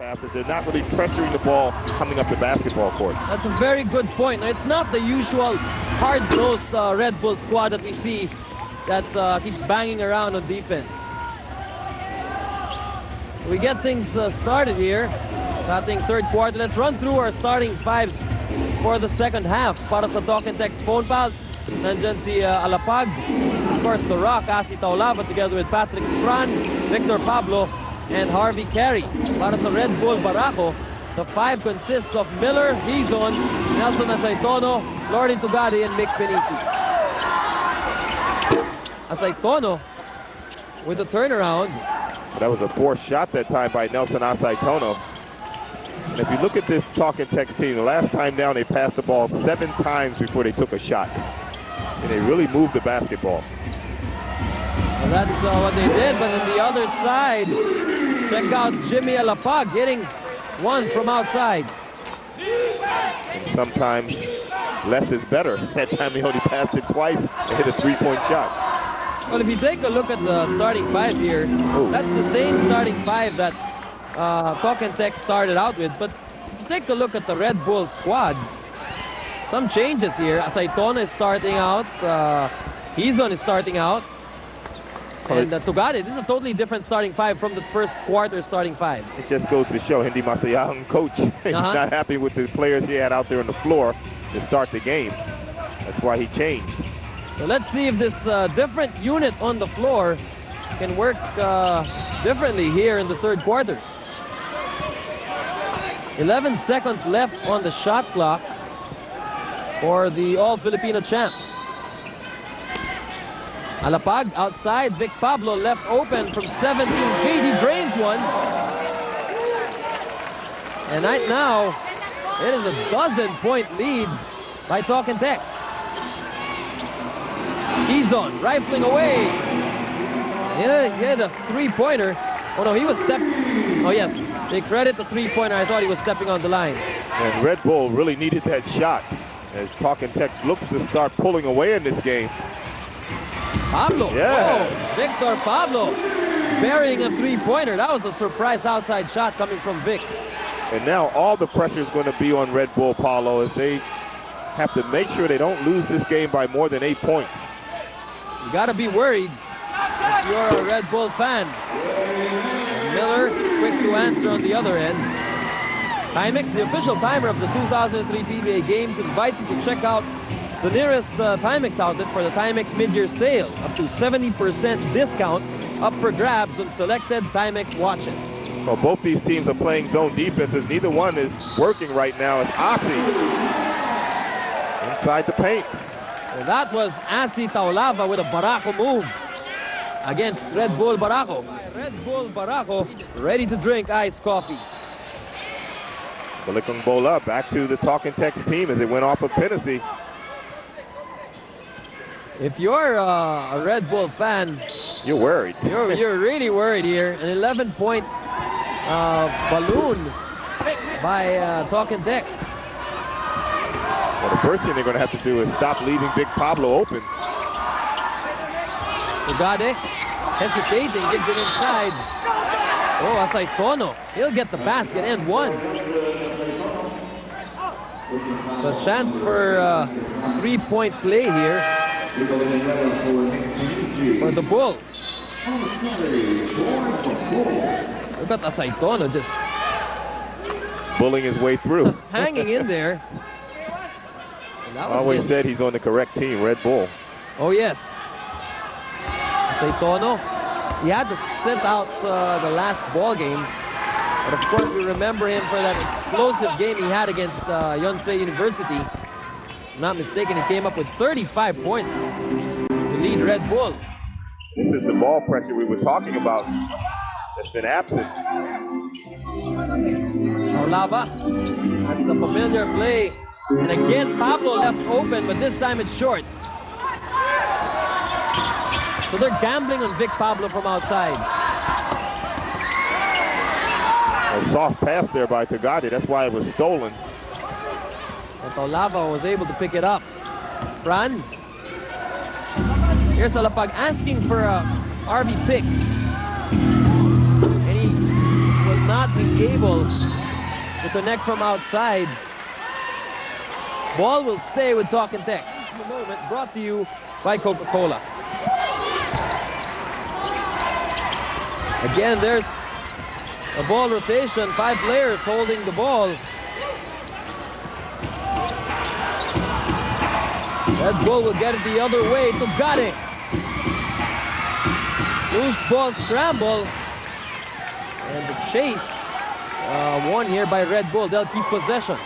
half that they're not really pressuring the ball coming up the basketball court. That's a very good point. It's not the usual hard-nosed Red Bull squad that we see that keeps banging around on defense. We get things started here. Starting third quarter. Let's run through our starting fives for the second half. Para sa Talk and Text Phonepals, nandyan si Alapag. Of course, The Rock, Asi Taulava, together with Patrick Fran, Victor Pablo, and Harvey Carey. Para sa Red Bull Barako, the five consists of Miller, Hizon, Nelson Asaitono, Lordy Tugadi, and Mick Beniti. Asaitono with the turnaround. That was a forced shot that time by Nelson Asaitono. And if you look at this Talk and Text team, the last time down they passed the ball 7 times before they took a shot. And they really moved the basketball. Well, that's what they did, but on the other side, check out Jimmy Alapag hitting one from outside. And sometimes less is better. That time he only passed it twice and hit a 3-point shot. Well, if you take a look at the starting five here, that's the same starting five that Talk and Text started out with. But if you take a look at the Red Bull squad, some changes here. Asaitono is starting out. Hizon is starting out. And Tugade, this is a totally different starting five from the first quarter starting five. It just goes to show Hindi Masayahang coach he's not happy with the players he had out there on the floor to start the game. That's why he changed. So let's see if this different unit on the floor can work differently here in the third quarter. 11 seconds left on the shot clock for the All-Filipino champs. Alapag outside, Vic Pablo left open from 17 feet. He drains one. And right now, it is a 12-point lead by Talk and Text. Hizon rifling away. He hit a three-pointer. Oh no, he was stepping. Oh yes, they credit the three-pointer. I thought he was stepping on the line. And Red Bull really needed that shot as Talk and Text looks to start pulling away in this game. Pablo. Yeah. Oh, Victor Pablo burying a three-pointer. That was a surprise outside shot coming from Vic. And now all the pressure is going to be on Red Bull, Paulo, as they have to make sure they don't lose this game by more than 8 points. You got to be worried if you're a Red Bull fan. And Miller, quick to answer on the other end. Timex, the official timer of the 2003 PBA Games, invites you to check out the nearest Timex outlet for the Timex mid-year sale. Up to 70% discount up for grabs on selected Timex watches. Well, both these teams are playing zone defenses. Neither one is working right now. It's Asi inside the paint. Well, that was Asi Taulava with a Barako move against Red Bull Barako. Red Bull Barako ready to drink iced coffee. Balikong Bola back to the Talk and Text team as it went off of Tennessee. If you're a Red Bull fan, you're worried. You're really worried here. An 11-point balloon by Talk and Text. Well, the first thing they're going to have to do is stop leaving Big Pablo open. Tugade hesitating, gives it inside. Oh, Asaitono, he'll get the basket and one. So a chance for a three-point play here for the Bulls. Look at Asaitono just bullying his way through. Hanging in there. I always said he's on the correct team, Red Bull. Oh yes. Asaitono, he had to sit out the last ball game. But of course we remember him for that explosive game he had against Yonsei University. If I'm not mistaken, he came up with 35 points to lead Red Bull. This is the ball pressure we were talking about that's been absent. Taulava, that's the familiar play. And again, Pablo left open, but this time it's short. So they're gambling on Vic Pablo from outside. A soft pass there by Tugade. That's why it was stolen. And Taulava was able to pick it up. Fran. Here's Alapag asking for a RB pick. And he was not be able to connect from outside. Ball will stay with Talk and Text. The moment brought to you by Coca-Cola. Again, there's a ball rotation. 5 players holding the ball. Red Bull will get it the other way to Gade. Loose ball scramble. And the chase won here by Red Bull. They'll keep possession.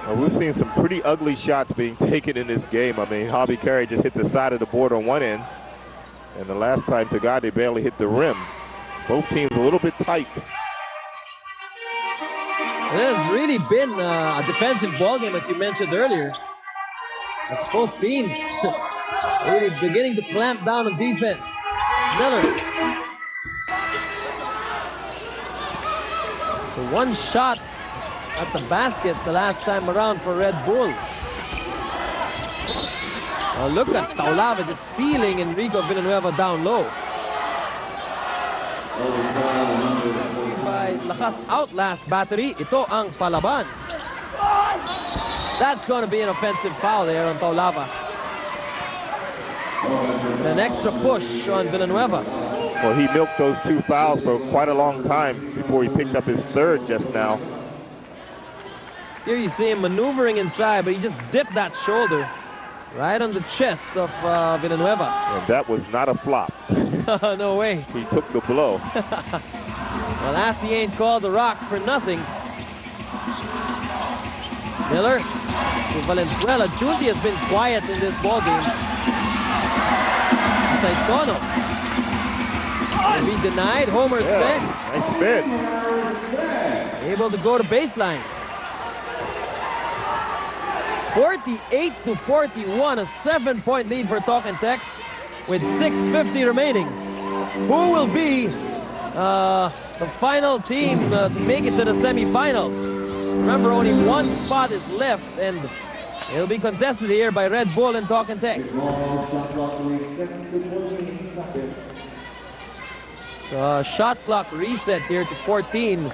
Well, we've seen some pretty ugly shots being taken in this game. I mean, Javi Carey just hit the side of the board on one end. And the last time Tagade barely hit the rim. Both teams a little bit tight. It has really been a defensive ball game, as you mentioned earlier. It's both teams really beginning to clamp down on defense. Miller. So one shot at the basket the last time around for Red Bull. Oh, look at Taulava just sealing Enrico Villanueva down low. By lakas outlast battery, ito ang palaban. That's going to be an offensive foul there on Taulava. An extra push on Villanueva. Well, he milked those 2 fouls for quite a long time before he picked up his third just now. Here you see him maneuvering inside, but he just dipped that shoulder right on the chest of Villanueva. And that was not a flop. No way. He took the blow. Well, Assy ain't called the rock for nothing. Miller to Valenzuela. Junti has been quiet in this ball game. Saitono. Will be denied. Homer spin. Nice spin. Able to go to baseline. 48-41, a 7-point lead for Talk and Text with 6:50 remaining. Who will be the final team to make it to the semifinals? Remember, only one spot is left, and it'll be contested here by Red Bull and Talk and Text. Shot clock reset here to 14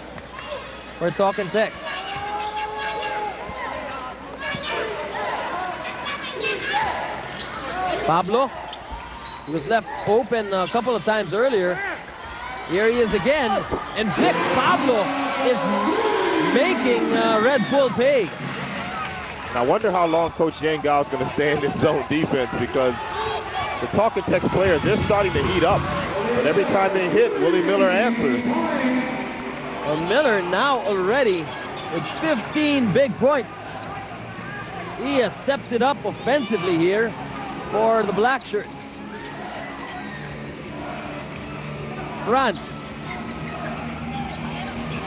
for Talk and Text. Pablo, he was left open a couple of times earlier. Here he is again, and Vic Pablo is making Red Bull pay. I wonder how long Coach Yangao is going to stay in this zone defense, because the Talk and Text players, they're starting to heat up. But every time they hit, Willie Miller answers. Well, Miller now already with 15 big points. He has stepped it up offensively here for the Black Shirts. Front.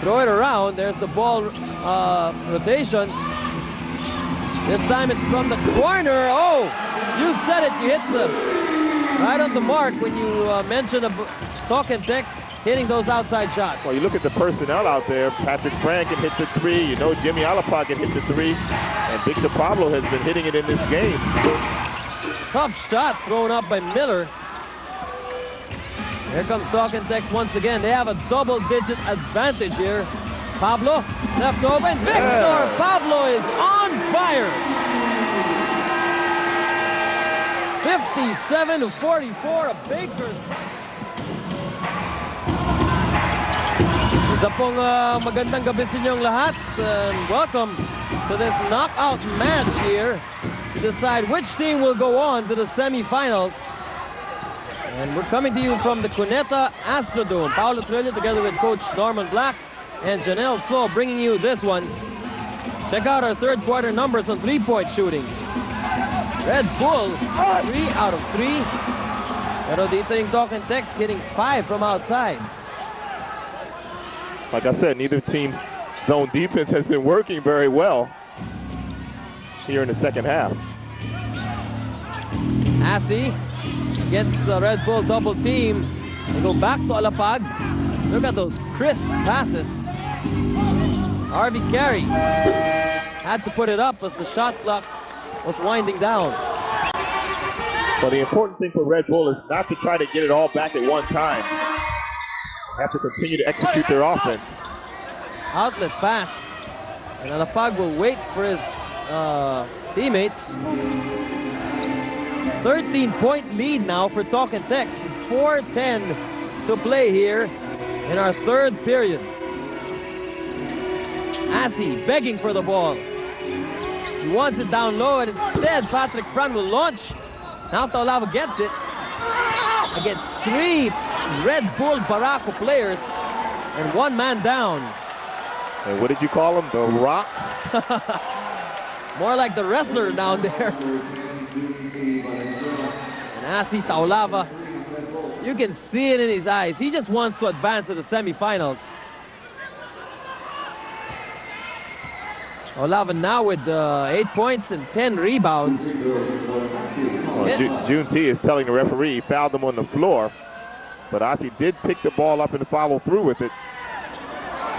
Throw it around. There's the ball rotation. This time it's from the corner. Oh, you said it. You hit the right on the mark when you mentioned Talk and Text hitting those outside shots. Well, you look at the personnel out there. Patrick Frank can hit the 3. You know Jimmy Alapag can hit the 3. And Victor Pablo has been hitting it in this game. Tough shot thrown up by Miller. Here comes Talk and Text once again. They have a double-digit advantage here. Pablo left open. Victor Pablo is on fire. 57-44, a Baker's. Isa pong magandang gabi sa inyong lahat. Welcome to this knockout match here to decide which team will go on to the semifinals. And we're coming to you from the Cuneta Astrodome. Paolo Trillo together with Coach Norman Black and Janelle Slow bringing you this one. Check out our third quarter numbers on three-point shooting. Red Bull, 3 out of 3. Pero dito yung Talk and Text hitting 5 from outside. Like I said, neither team's zone defense has been working very well here in the second half. Assy gets the Red Bull double team. They go back to Alapag. Look at those crisp passes. Harvey Carey had to put it up as the shot clock was winding down. Well, the important thing for Red Bull is not to try to get it all back at one time. Have to continue to execute their offense. Outlet pass. And Alapag will wait for his teammates. 13-point lead now for Talk and Text. 4:10 to play here in our third period. Asi begging for the ball. He wants it down low, and instead Patrick Fran will launch. Now Taulava gets it against 3 Red Bull Barako players and 1 man down. And what did you call him? The Rock? More like the wrestler down there. And Asi Taulava, you can see it in his eyes. He just wants to advance to the semifinals. Taulava now with 8 points and 10 rebounds. Well, June T is telling the referee he fouled him on the floor. But Asi did pick the ball up and follow through with it.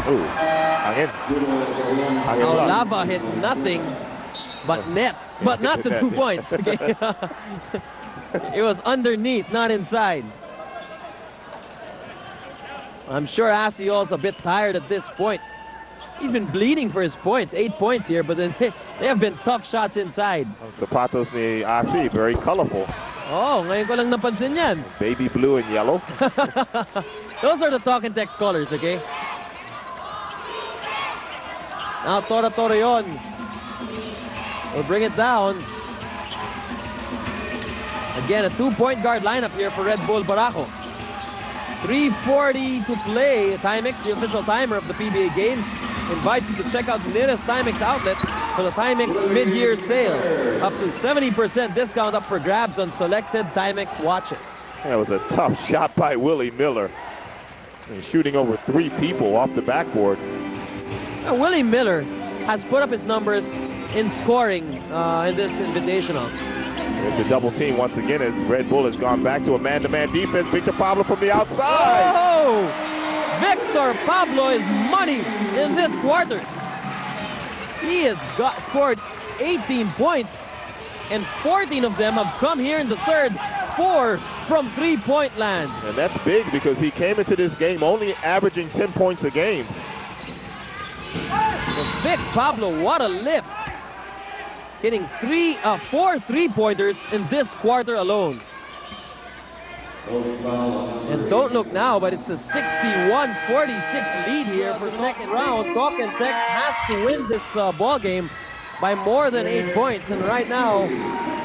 Ooh, hang in. Taulava hit nothing but net, but not the 2 points. Okay? It was underneath, not inside. I'm sure Asi also a bit tired at this point. He's been bleeding for his points, 8 points here, but then they have been tough shots inside. Sapatos ni Asi, very colorful. Oh, ngayon ko lang napansin yan. Baby blue and yellow. Those are the Talk and Text colors, okay? Now Tora Torreon will bring it down. Again, a 2-point guard lineup here for Red Bull Barako. 3:40 to play. Timex, the official timer of the PBA games, invites you to check out the nearest Timex outlet for the Timex mid-year sale. Up to 70% discount up for grabs on selected Timex watches. That was a tough shot by Willie Miller. And shooting over 3 people off the backboard. Now, Willie Miller has put up his numbers in scoring in this Invitational. It's a double team once again as Red Bull has gone back to a man-to-man defense. Victor Pablo from the outside. Oh! Victor Pablo is money in this quarter. He has scored 18 points, and 14 of them have come here in the third. 4 from 3-point land. And that's big because he came into this game only averaging 10 points a game. So Vic Pablo, what a lift. Hitting 4 3-pointers in this quarter alone. And don't look now, but it's a 61-46 lead here for the next round. Talk and Text has to win this ball game by more than 8 points. And right now,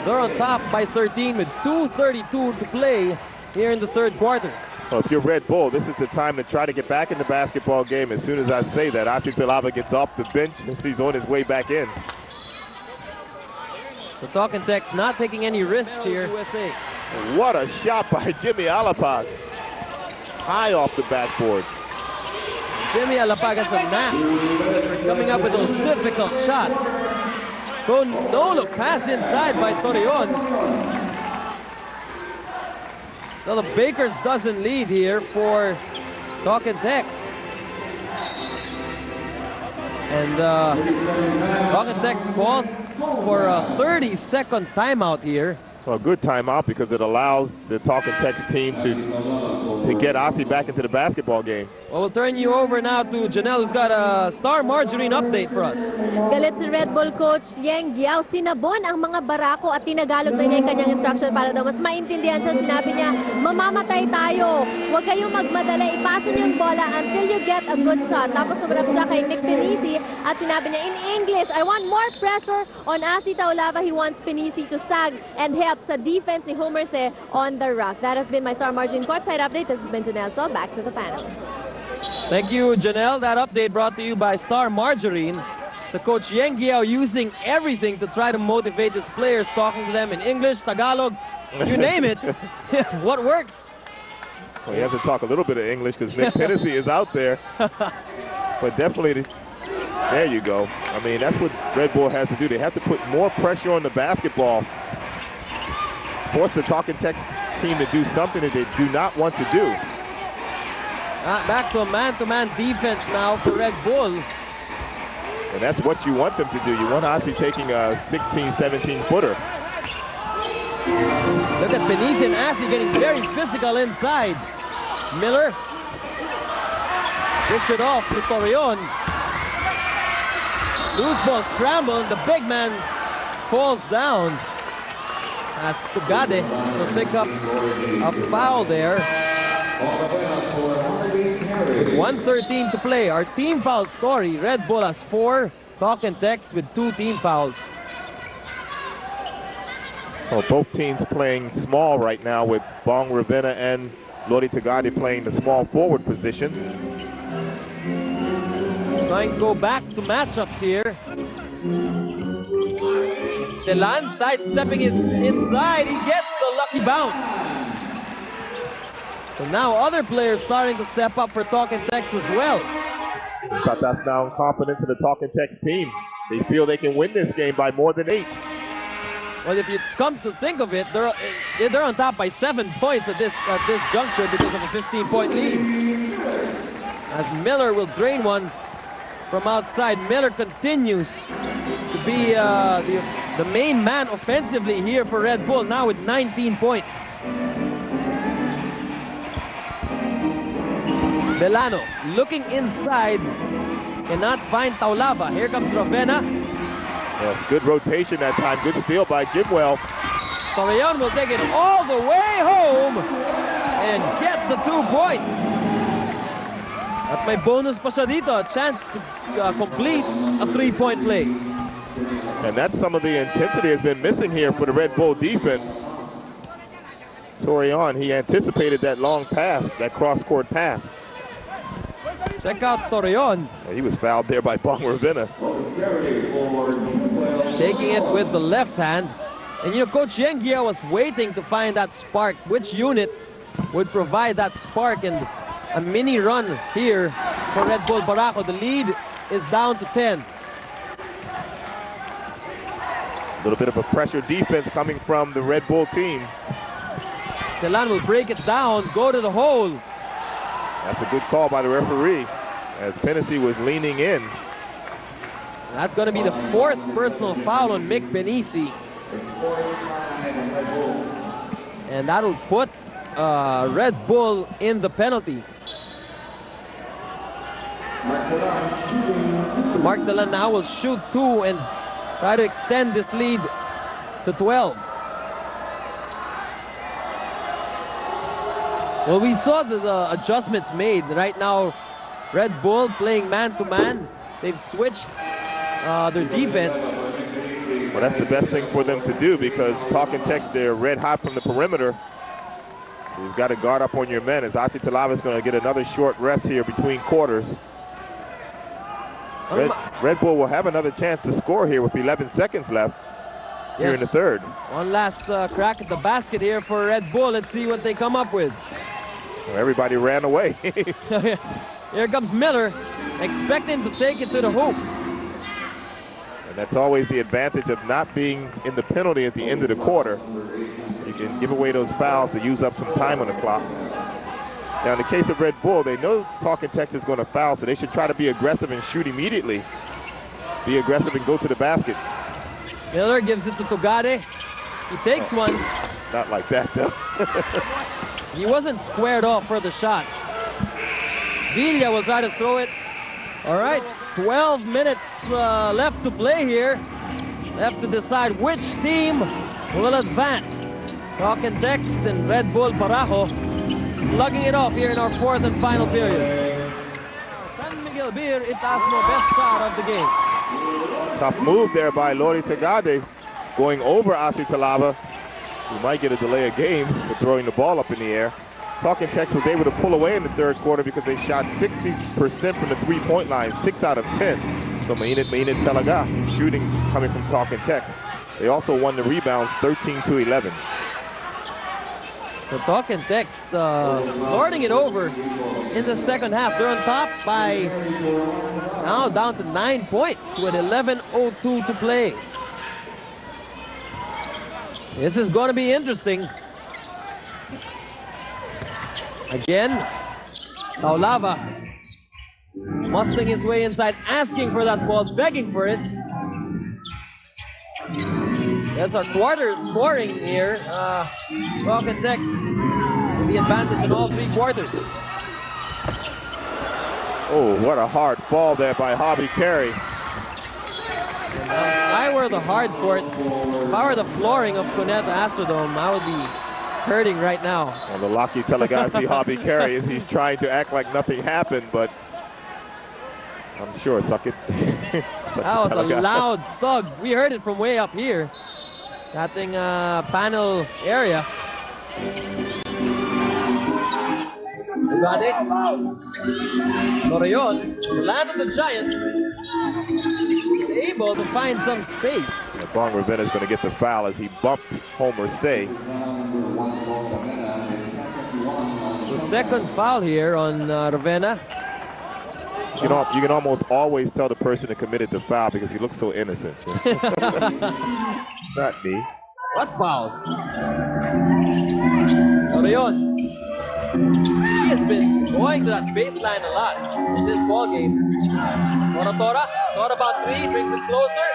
they're on top by 13 with 2:32 to play here in the third quarter. Well, if you're Red Bull, this is the time to try to get back in the basketball game. As soon as I say that, Asi Taulava gets off the bench and he's on his way back in. So Talk and Text not taking any risks here. What a shot by Jimmy Alapag. High off the backboard. Jimmy Alapag has a knack for coming up with those difficult shots. No look pass inside by Torreon. So the Bakers dozen lead here for Talk and Text. And Talk and Text calls for a 30-second timeout here. So a good timeout because it allows the Talk and Text team to get Asi back into the basketball game. Well, we'll turn you over now to Janelle, who's got a Star Margarine update for us. Galit si Red Bull coach Yeng Giao. Sinabon ang mga Barako at tinagalog na niya yung kanyang instruction para daw mas maintindihan siya. Sinabi niya, mamamatay tayo. Huwag kayong magmadala. Ipasa niyo yung bola until you get a good shot. Tapos sumarap siya kay Mick Pinisi at sinabi niya in English, I want more pressure on Asi Taulava. He wants Pinisi to sag and help sa defense ni Humerse on the rock. That has been my Star Margarine courtside update. This has been Janelle. So back to the panel. Thank you, Janelle. That update brought to you by Star Margarine. So Coach Yeng Giao using everything to try to motivate his players, talking to them in English, Tagalog, you name it. What works? Well, he has to talk a little bit of English because Nick Tennessee is out there. But definitely, there you go. I mean, that's what Red Bull has to do. They have to put more pressure on the basketball. Force the Talk and Text team to do something that they do not want to do. Back to a man-to-man defense now for Red Bull. And that's what you want them to do. You want Asi taking a 16, 17-footer. Look at Benizi and Asi getting very physical inside. Miller Dish it off to Torreon. Loose ball scramble, and the big man falls down. As Tugade will pick up a foul there. With 1:13 to play, our team foul story. Red Bull has 4, Talk and Text with 2 team fouls. So both teams playing small right now with Bong Ravenna and Lodi Tugade playing the small forward position. Trying to go back to matchups here. Telan sidestepping it inside. He gets the lucky bounce. So now other players starting to step up for Talk and Text as well. But that's now confidence in the Talk and Text team. They feel they can win this game by more than 8. Well, if you come to think of it, they're on top by 7 points at this juncture because of a 15-point lead. As Miller will drain one from outside. Miller continues to be the main man offensively here for Red Bull, now with 19 points. Delano looking inside, cannot find Taulava. Here comes Ravenna. Yes, good rotation that time. Good steal by Jimwell. Torreon will take it all the way home and get the 2 points. At may bonus pa siya dito, a chance to complete a 3-point play. And that's some of the intensity has been missing here for the Red Bull defense. Torreon, he anticipated that long pass, that cross-court pass. Check out Torreon. He was fouled there by Bong Ravenna. Taking it with the left hand. And you know, Coach Yengia was waiting to find that spark. Which unit would provide that spark? And a mini run here for Red Bull Barako. The lead is down to 10. A little bit of a pressure defense coming from the Red Bull team. Telan will break it down, go to the hole. That's a good call by the referee as Hennessy was leaning in. That's going to be the 4th personal foul on Mick Benisi. And that'll put Red Bull in the penalty. So Mark Telan now will shoot 2 and try to extend this lead to 12. Well, we saw the adjustments made. Right now, Red Bull playing man-to-man. They've switched their defense. Well, that's the best thing for them to do because Talk and Text, they're red hot from the perimeter. You've got to guard up on your men as Asi Talava is going to get another short rest here between quarters. Red Bull will have another chance to score here with 11 seconds left here in the third. One last crack at the basket here for Red Bull. Let's see what they come up with. Well, everybody ran away. Here comes Miller, expecting to take it to the hoop. And that's always the advantage of not being in the penalty at the end of the quarter. You can give away those fouls to use up some time on the clock. Now, in the case of Red Bull, they know Talk and Text is going to foul, so they should try to be aggressive and shoot immediately. Be aggressive and go to the basket. Miller gives it to Tugade. He takes one. Not like that, though. He wasn't squared off for the shot. Villa will try to throw it. All right, 12 minutes left to play here. Left to decide which team will advance. Talk and Text and Red Bull Barako slugging it off here in our 4th and final period. San Miguel Beer, itaas mo best shot of the game. Tough move there by Lodi Tugade, going over Asi Talava, who might get a delay of game for throwing the ball up in the air. Talk and Text was able to pull away in the third quarter because they shot 60% from the 3-point line, 6 out of 10. So mainit Talaga shooting coming from Talk and Text. They also won the rebounds 13-11. So Talk and Text lording it over in the second half. They're on top by now down to 9 points with 11:02 to play. This is going to be interesting. Again, Taulava muscling his way inside, asking for that ball, begging for it. That's our quarter scoring here. Talk and Text with the advantage in all 3 quarters. Oh, what a hard fall there by Hobby Carey. If I were the hard court, if I were the flooring of Cuneta Astrodome, I would be hurting right now. Well, the Lucky Telegasi Hobby Carey is he's trying to act like nothing happened, but I'm sure suck it. That was a loud thug. We heard it from way up here. Dating panel area. Got it. Torreon, the land of the Giants, able to find some space. Bong Ravenna is going to get the foul as he bumped Homer Say. The second foul here on Ravenna. You can almost always tell the person that committed the foul because he looks so innocent. Not me. What foul? Torreon. He has been going to that baseline a lot in this ball game. Tora thought about three, brings it closer.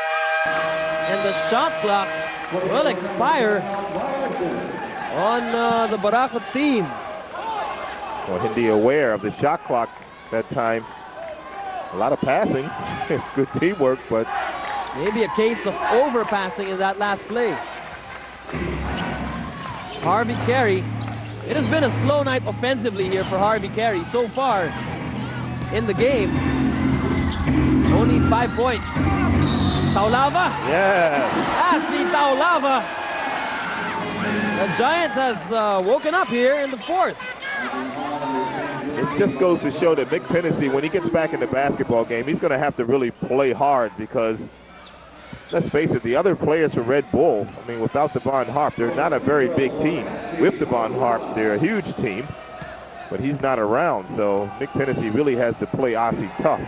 And the shot clock will expire on the Barako team. Well, Hindi aware of the shot clock that time. A lot of passing, good teamwork, but maybe a case of overpassing in that last play. Harvey Carey. It has been a slow night offensively here for Harvey Carey so far in the game. Only 5 points. Taulava. yes. Ashley Taulava. The Giants has woken up here in the fourth. It just goes to show that Mick Hennessy, when he gets back in the basketball game, he's going to have to really play hard because, let's face it, the other players for Red Bull, I mean, without Devon Harp, they're not a very big team. With Devon Harp, they're a huge team, but he's not around, so Mick Hennessy really has to play Aussie tough.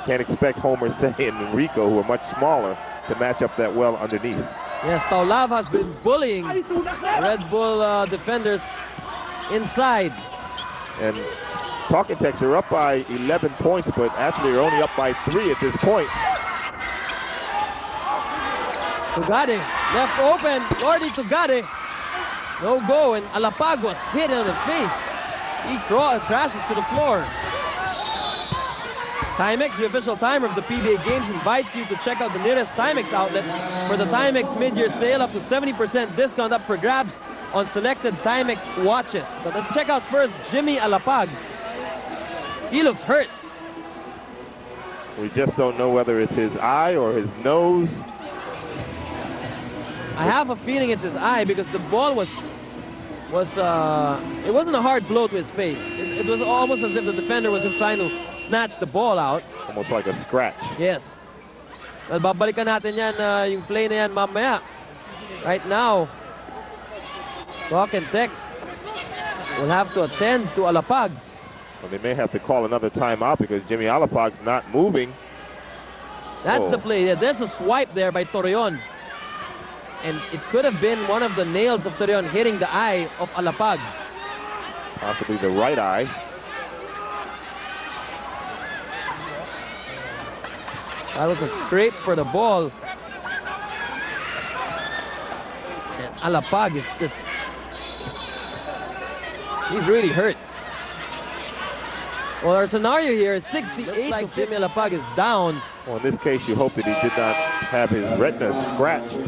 Can't expect Homer Say and Enrico, who are much smaller, to match up that well underneath. Yes, Taulava has been bullying Red Bull defenders inside. And Talking Tex are up by 11 points, but actually are only up by 3 at this point. Tugade left open. Lordy Tugade. No go, and Alapag was hit on the face. He crashes to the floor. Timex, the official timer of the PBA Games, invites you to check out the nearest Timex outlet for the Timex mid-year sale, up to 70% discount up for grabs on selected Timex watches. But let's check out first Jimmy Alapag. He looks hurt. We just don't know whether it's his eye or his nose. I have a feeling it's his eye because the ball was it wasn't a hard blow to his face. It was almost as if the defender was just trying to snatch the ball out. Almost like a scratch. Yes. Well, babalikan natin yan, yung play na yan mamaya. Right now, Talk and Text will have to attend to Alapag. Well, they may have to call another timeout because Jimmy Alapag's not moving. That's the play. Yeah, there's a swipe there by Torreon. And it could have been one of the nails of Torreon hitting the eye of Alapag. Possibly the right eye. That was a scrape for the ball. And Alapag is just... he's really hurt. Well, our scenario here is 68. Like Jimmy Alapag is down. Well, in this case, you hope that he did not have his retina scratched.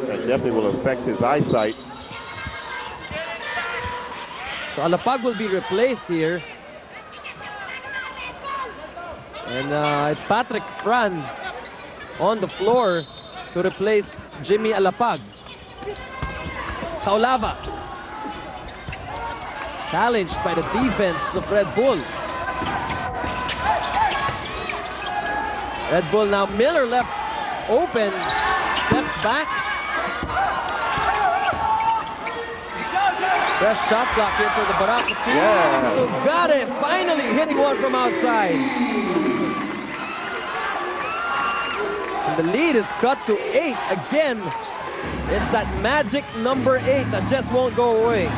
That definitely will affect his eyesight. So Alapag will be replaced here. And it's Patrick Fran on the floor to replace Jimmy Alapag. Taulava. Challenged by the defense of Red Bull. Red Bull now, Miller left open, steps back. Fresh shot clock here for the Barako team. Yeah. Got it, finally hitting one from outside. And the lead is cut to 8 again. It's that magic number 8 that just won't go away.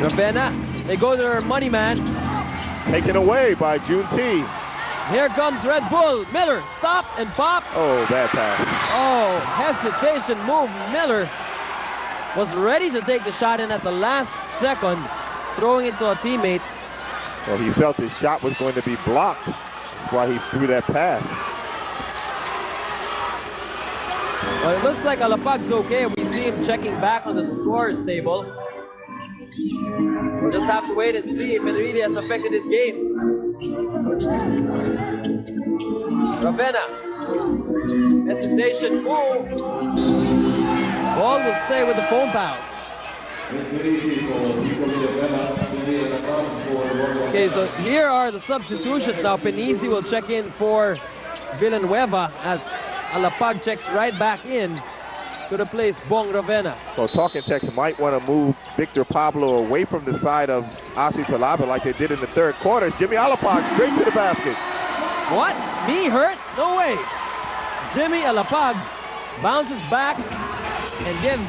Ravenna, they go to their money man. Taken away by June T. Here comes Red Bull. Miller, stop and pop. Oh, bad pass. Oh, hesitation move. Miller was ready to take the shot in at the last second. throwing it to a teammate. Well, he felt his shot was going to be blocked. That's why he threw that pass. Well, it looks like Alapag's okay. We see him checking back on the scores table. We'll just have to wait and see if it really has affected his game. Ravenna. Hesitation. Oh. Ball will stay with the Phonepals. Okay, so here are the substitutions now. Penisi will check in for Villanueva as Alapag checks right back in to replace Bong Ravenna. So Talking Tex might want to move Victor Pablo away from the side of Asi Talaba like they did in the third quarter. Jimmy Alapag straight to the basket. What? Me hurt? No way. Jimmy Alapag bounces back and gives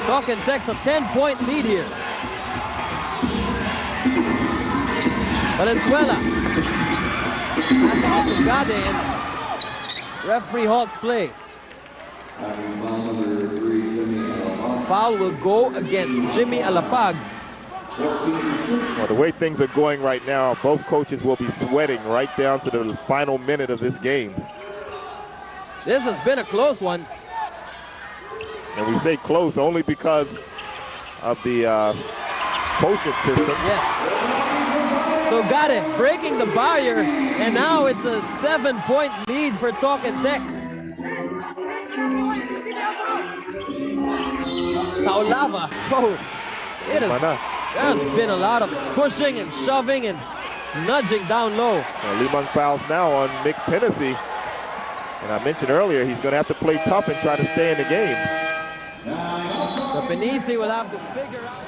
Talking Tex a 10-point lead here. Valenzuela. That's to Gade, and referee halts play. Foul will go against Jimmy Alapag. Well, the way things are going right now, both coaches will be sweating right down to the final minute of this game. This has been a close one. And we say close only because of the quotient system. Yes. So got it, breaking the barrier, and now it's a 7-point lead for Talking Tex. Taulava. Oh, there's been a lot of pushing and shoving and nudging down low. Limang fouls now on Mick Penisi. And I mentioned earlier, he's going to have to play tough and try to stay in the game. So Penisi will have to figure out.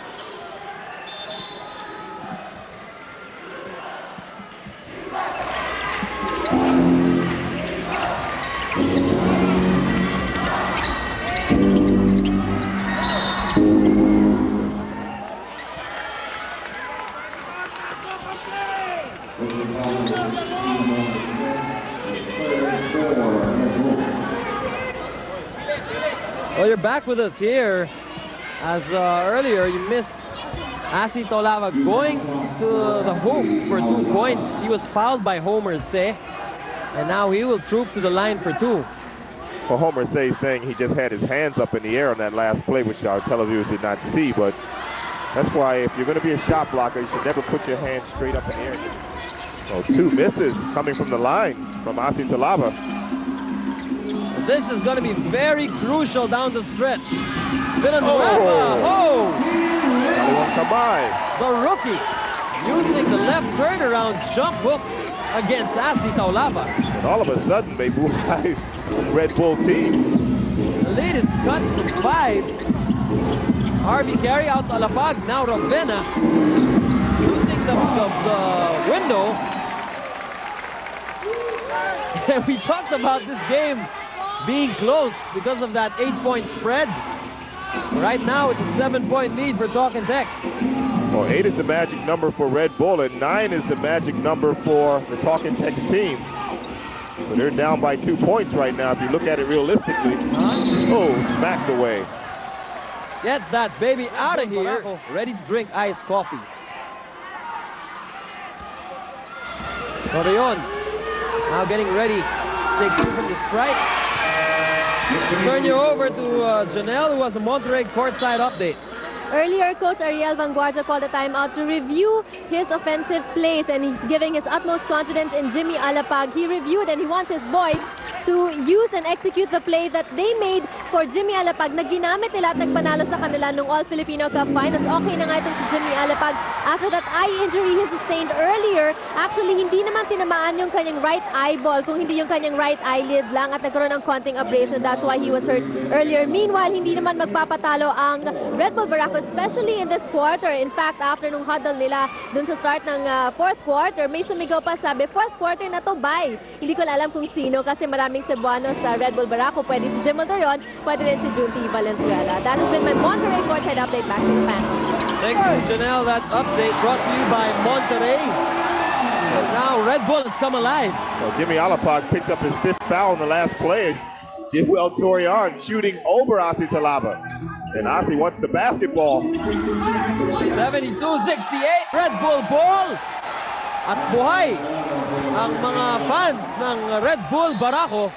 Well, you're back with us here. As earlier, you missed Asi Taulava going to the hoop for 2 points. He was fouled by Homer Say, and now he will troop to the line for 2. Well, Homer Say saying he just had his hands up in the air on that last play, which our televiewers did not see, but that's why if you're going to be a shot blocker, you should never put your hands straight up in the air. So 2 misses coming from the line from Asi Taulava. This is going to be very crucial down the stretch. Villanueva, the rookie, using the left turnaround jump hook against Asi Taulava. And all of a sudden, they move by Red Bull team. The lead is cut to 5. Harvey carry out to Alapag, now Ravenna, using the window. And we talked about this game being close because of that 8-point spread. Right now, it's a 7-point lead for Talking Tex. Well, 8 is the magic number for Red Bull, and 9 is the magic number for the Talking Tex team. So they're down by 2 points right now, if you look at it realistically. Oh, smacked away. Get that baby out of here. Barako, ready to drink iced coffee. Torreon, now getting ready to take 2 from the strike. Turn you over to Janelle, who has a Monterrey courtside update. Earlier, Coach Ariel Vanguardia called a timeout to review his offensive plays, and he's giving his utmost confidence in Jimmy Alapag. He reviewed and he wants his boys to use and execute the play that they made for Jimmy Alapag na ginamit nila at nagpanalo sa kanila nung All-Filipino Cup Finals. Okay na nga itong si Jimmy Alapag after that eye injury he sustained earlier. Actually, hindi naman tinamaan yung kanyang right eyeball, kung hindi yung kanyang right eyelid lang, at nagkaroon ng konting abrasion. That's why he was hurt earlier. Meanwhile, hindi naman magpapatalo ang Red Bull Barako, especially in this quarter. In fact, after nung huddle nila dun sa start ng 4th quarter, may sumigaw pa, sabi, 4th quarter na to, bye. Hindi ko alam kung sino kasi maraming Cebuanos sa Red Bull Barako. Pwede si Jim Dorion, pwede rin si Junti Valenzuela. That has been my Monterrey courtside update. Back to the fans. Thank you, Janelle. That update brought to you by Monterrey. And now Red Bull has come alive. So Jimmy Alapag picked up his 5th foul in the last play. Jimwell Torian shooting over Asi Talaba. And Asi wants the basketball. 72-68, Red Bull ball. At buhay ang mga fans ng Red Bull Barako.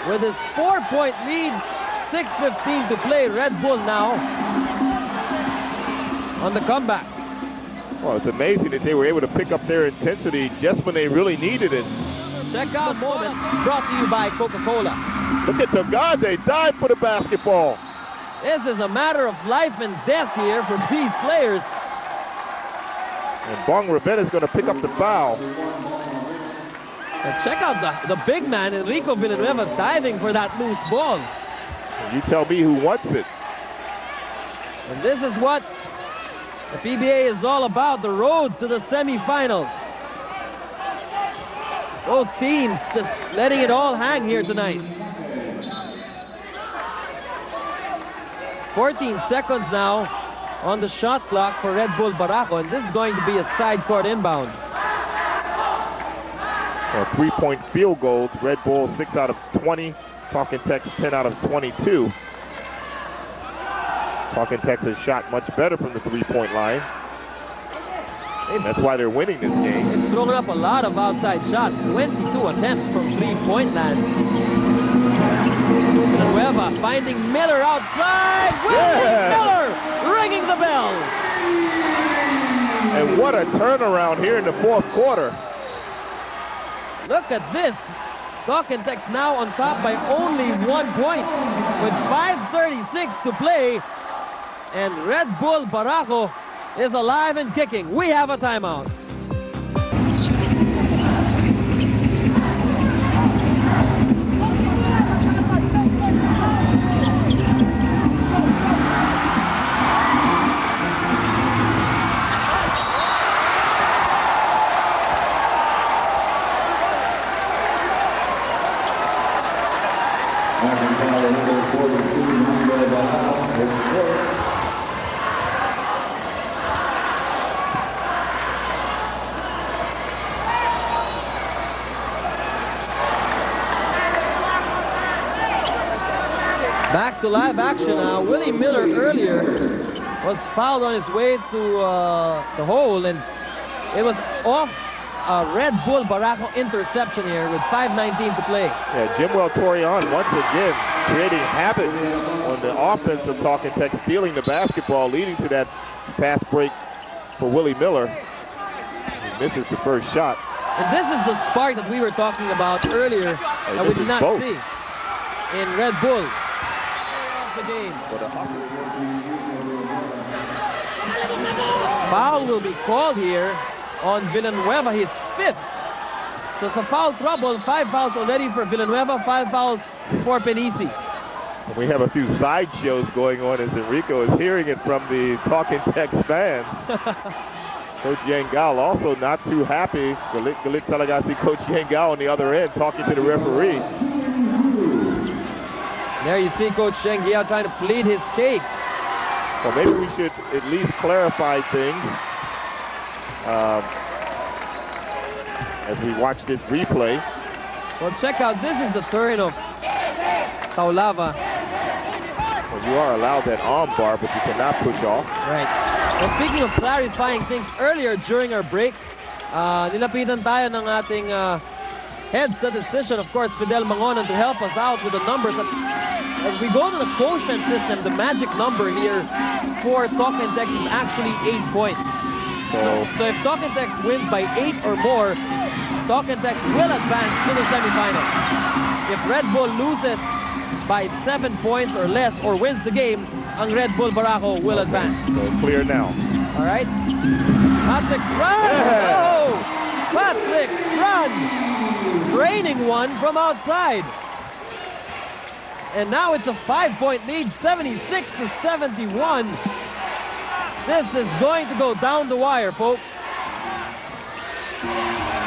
With his 4-point lead, 6:15 to play, Red Bull now on the comeback. Well, it's amazing that they were able to pick up their intensity just when they really needed it. Check out moment brought to you by Coca-Cola. Look at Togade, dive for the basketball. This is a matter of life and death here for these players. And Bong Rabet is going to pick up the foul. And check out the big man, Enrico Villanueva, diving for that loose ball. You tell me who wants it. And this is what the PBA is all about, the road to the semifinals. Both teams just letting it all hang here tonight. 14 seconds now on the shot clock for Red Bull Barako, and this is going to be a side court inbound. Well, 3-point field goals. Red Bull 6 out of 20. Talking Tex 10 out of 22. Talking Tex has shot much better from the 3-point line. And that's why they're winning this game. They've thrown up a lot of outside shots. 22 attempts from 3-point land. Villanueva finding Miller outside. Miller ringing the bell. And what a turnaround here in the fourth quarter. Look at this. Talking Tex now on top by only 1 point with 5:36 to play. And Red Bull Barako is alive and kicking. We have a timeout. Back to live action now. Willie Miller earlier was fouled on his way to the hole, and it was off a Red Bull Barako interception here with 5:19 to play. Yeah, Jimwell Torian once again creating havoc on the offense of Talking Tex, stealing the basketball, leading to that fast break for Willie Miller. He misses the first shot. And this is the spark that we were talking about earlier that we did not see in Red Bull. The game. Foul will be called here on Villanueva, his 5th. So it's a foul trouble. 5 fouls already for Villanueva, 5 fouls for Penisi. We have a few side shows going on as Enrico is hearing it from the Talking Tex fans. Coach Yangal also not too happy. Galit Talagasi, Coach Yangal on the other end talking to the referee. There you see Coach Sheng Giao trying to plead his case. Well, maybe we should at least clarify things as we watch this replay. Well, check out, this is the turn of Taulava. Well, you are allowed that arm bar, but you cannot push off. Right. Well, speaking of clarifying things, earlier during our break, nilapitan tayo ng ating head statistician, of course, Fidel Mangonan, to help us out with the numbers. As we go to the quotient system, the magic number here for Talking Tex is actually 8 points. So if Talking Tex wins by 8 or more, Talking Tex will advance to the semifinals. If Red Bull loses by 7 points or less or wins the game, ang Red Bull Barako will advance. So clear now. All right. Patrick run! Yeah. Oh! Patrick run! Draining one from outside. And now it's a 5-point lead, 76-71. This is going to go down the wire, folks.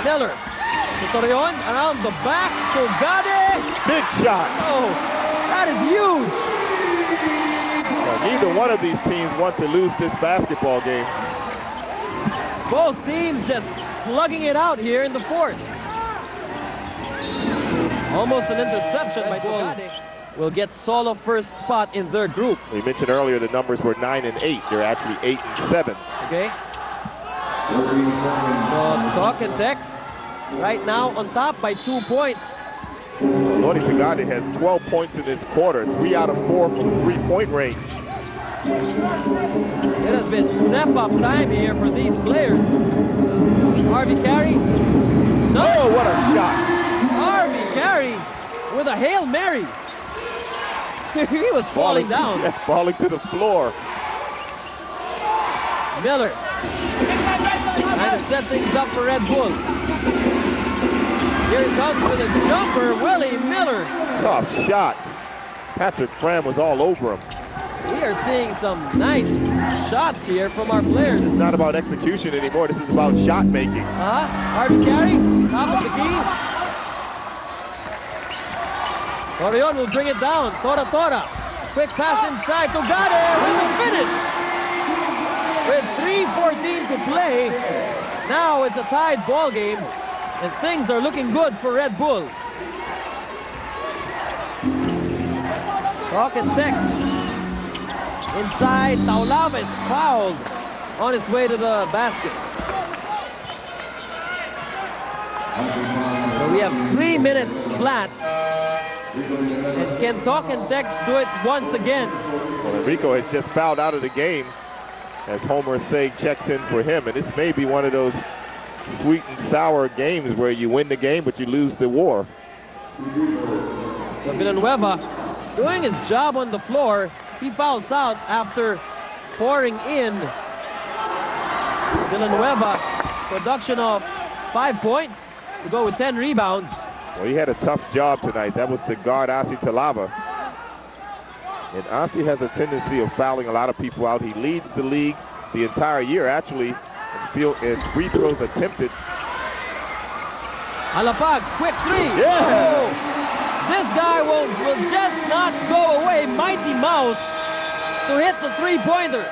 Miller. Torreon around the back to Gade. Big shot. Oh, that is huge. Well, neither one of these teams want to lose this basketball game. Both teams just slugging it out here in the fourth. Almost an interception by Togade. Will get solo first spot in their group. We mentioned earlier the numbers were 9 and 8. They're actually 8 and 7. Okay. So Talk and Text right now on top by 2 points. Lodi Togade has 12 points in this quarter, 3 out of 4 from 3-point range. It has been step-up time here for these players. Harvey Carey. No, Oh, what a shot. Harvey Carey with a Hail Mary. He was falling down. Yes, falling to the floor. Miller trying to set things up for Red Bull. Here he comes with a jumper, Willie Miller. Tough shot. Patrick Fram was all over him. We are seeing some nice shots here from our players. It's not about execution anymore. This is about shot making. Harvey Carey, top of the key. Torreon will bring it down. Tora. Quick pass inside. Togade with the finish. With 3:14 to play. Now it's a tied ball game. And things are looking good for Red Bull. Talk and Text. Inside, Taulava is fouled on his way to the basket. So we have 3 minutes flat. And can Talk and Text do it once again? Well, Enrico has just fouled out of the game as Homer Say checks in for him. And this may be one of those sweet and sour games where you win the game, but you lose the war. So Villanueva doing his job on the floor. He fouls out after pouring in. Villanueva, production of 5 points to go with 10 rebounds. Well, he had a tough job tonight. That was to guard Asi Talava. And Asi has a tendency of fouling a lot of people out. He leads the league the entire year, actually, in free throws attempted. Alapag, quick three. Yeah! Oh, this guy will just not go away. Mighty Mouse to hit the three-pointer.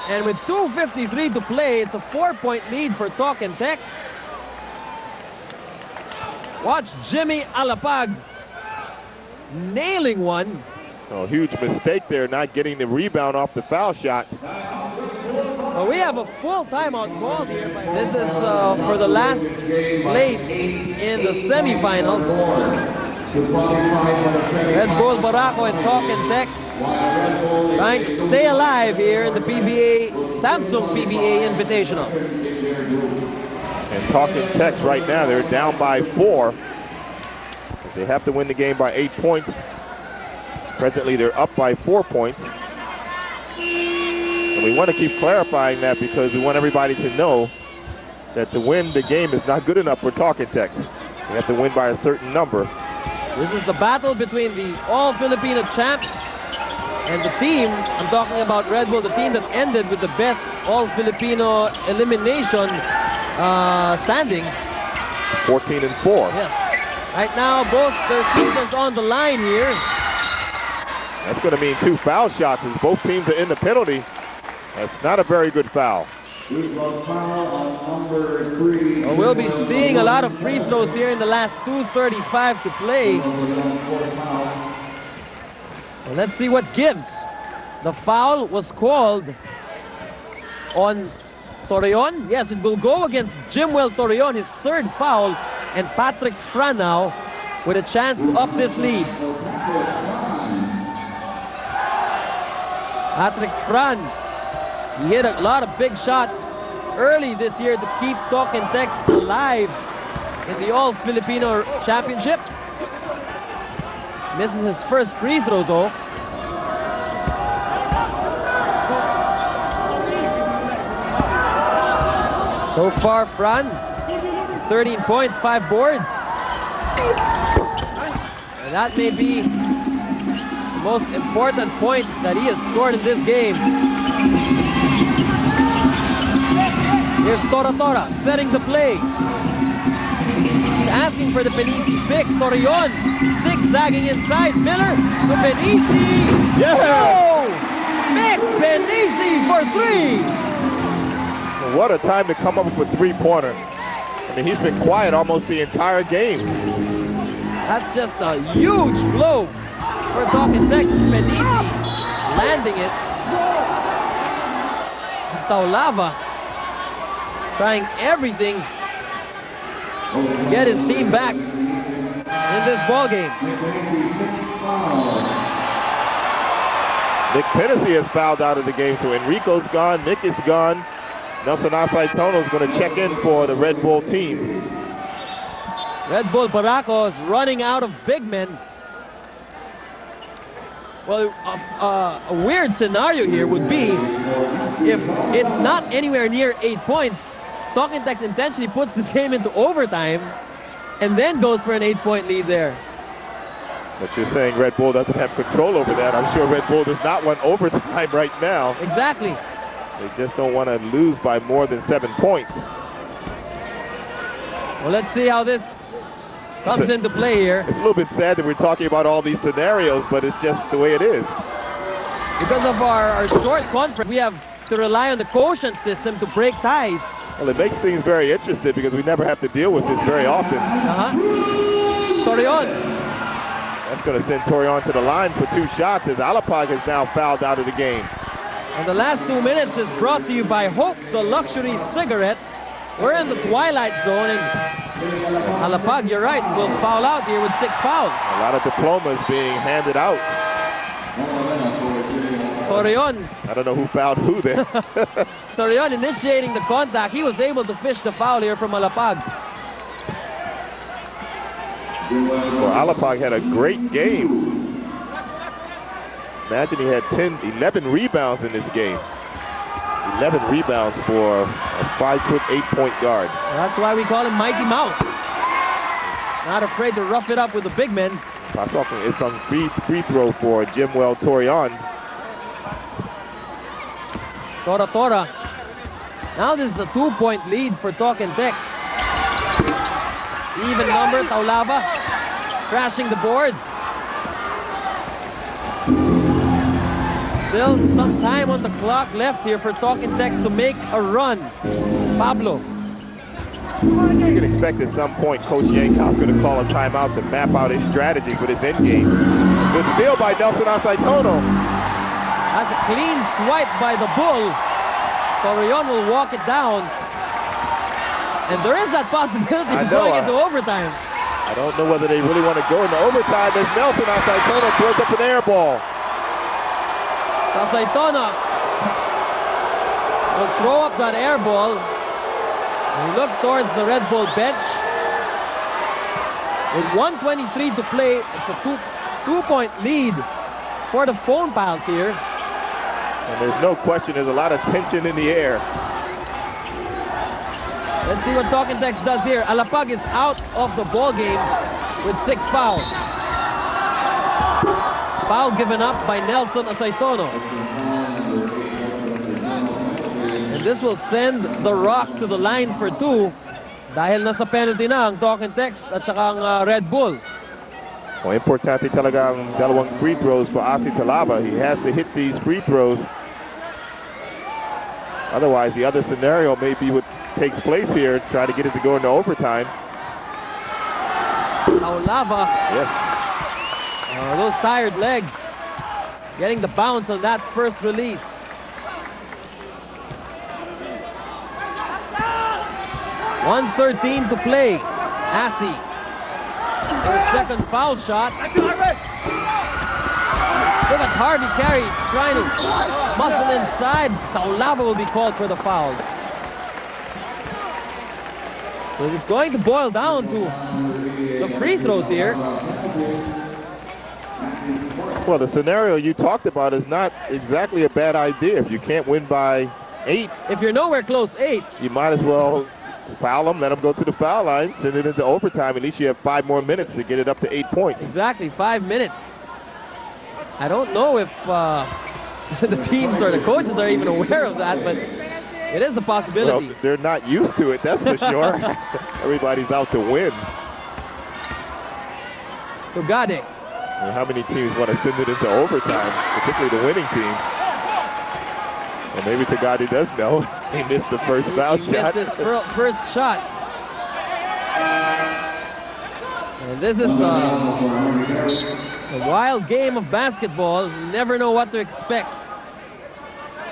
And with 2:53 to play, it's a 4-point lead for Talk and Text. Watch Jimmy Alapag nailing one. Oh, huge mistake there, not getting the rebound off the foul shot. Well, we have a full timeout called here. This is for the last place in the semifinals. Red Bull, Barako, and Talk and Text trying to stay alive here in the PBA, Samsung PBA Invitational. And Talk and Text right now, they're down by 4. They have to win the game by 8 points. Presently, they're up by 4 points. And we want to keep clarifying that because we want everybody to know that to win the game is not good enough for Talk and Text. They have to win by a certain number. This is the battle between the All-Filipino champs and the team, I'm talking about Red Bull, the team that ended with the best All-Filipino elimination standing. 14-4. Yes. Right now, both their futures on the line here. That's going to mean 2 foul shots as both teams are in the penalty. That's not a very good foul. Well, we'll be seeing a lot of free throws here in the last 2:35 to play. Well, let's see what gives. The foul was called on Torreon. Yes, it will go against Jimwell Torreon, his 3rd foul, and Patrick Fran now with a chance to up this lead. Patrick Fran, he hit a lot of big shots early this year to keep Talk and Text alive in the All-Filipino Championship. Misses his first free throw though. So far, Fran, 13 points, 5 boards. And that may be the most important point that he has scored in this game. Here's Tora setting the play. He's asking for the Beniti pick. Torreon zigzagging inside. Miller to Beniti. Yeah! Oh! Mick Beniti for 3. What a time to come up with a 3-pointer. I mean, he's been quiet almost the entire game. That's just a huge blow for Talking Tex. Beniti landing it. Taulava trying everything to get his team back in this ball game. Nick Hennessy has fouled out of the game, so Enrico's gone, Nick is gone. Nelson Asaitono is going to check in for the Red Bull team. Red Bull Barako is running out of big men. Well, a weird scenario here would be if it's not anywhere near 8 points, Talking Tex intentionally puts this game into overtime and then goes for an 8-point lead there. But you're saying Red Bull doesn't have control over that. I'm sure Red Bull does not want overtime right now. Exactly. They just don't want to lose by more than 7 points. Well, let's see how this comes into play here. It's a little bit sad that we're talking about all these scenarios, but it's just the way it is. Because of our short conference, we have to rely on the quotient system to break ties. Well, it makes things very interesting because we never have to deal with this very often. Torion. That's going to send Torion to the line for 2 shots as Alapag is now fouled out of the game. And the last 2 minutes is brought to you by Hope, the luxury cigarette. We're in the twilight zone, and Alapag, you're right, will foul out here with 6 fouls. A lot of diplomas being handed out. Torion. I don't know who fouled who there. Torion initiating the contact. He was able to fish the foul here from Alapag. Well, Alapag had a great game. Imagine he had 11 rebounds in this game. 11 rebounds for a 5'8" point guard. That's why we call him Mighty Mouse. Not afraid to rough it up with the big men. Pass off an Hizon free throw for Jimwell Torion. Tora. Now this is a 2-point lead for Talking Tex. Even number, Taulava crashing the boards. Still some time on the clock left here for Talking Tex to make a run. Pablo. You can expect at some point Coach Yanko's going to call a timeout to map out his strategy for this endgame. Good steal by Nelson Asaitono. That's a clean swipe by the Bull. Torion will walk it down. And there is that possibility of going into overtime. I don't know whether they really want to go into overtime as Nelson Asaitono throws up an air ball. Asaitono will throw up that air ball. He looks towards the Red Bull bench. With 1:23 to play, it's a two-point lead for the Phonepals here. And there's no question, there's a lot of tension in the air. Let's see what Talking Tex does here. Alapag is out of the ball game with 6 fouls. Foul given up by Nelson Asaitono. And this will send the Rock to the line for 2 dahil nasa penalty na ang Talking Tex at saka ang Red Bull. Well, importante talaga ang dalawang free throws for Asi Talava. He has to hit these free throws. Otherwise, the other scenario may be what takes place here, try to get it to go into overtime. Taulava. Yes. Those tired legs getting the bounce on that first release. .113 to play. Asi. His second foul shot. Look at Harvey Carey trying to muscle inside. Taulava will be called for the foul. So it's going to boil down to the free throws here. Well, the scenario you talked about is not exactly a bad idea. If you can't win by 8, if you're nowhere close 8, you might as well foul them, let them go to the foul line, send it into overtime. At least you have 5 more minutes to get it up to 8 points. Exactly, 5 minutes. I don't know if the teams or the coaches are even aware of that, but it is a possibility. Well, they're not used to it, that's for sure. Everybody's out to win. Tugade. How many teams want to send it into overtime, particularly the winning team? And maybe Tugade does know. He missed the first foul shot. Missed his first shot. And this is the wild game of basketball. You never know what to expect.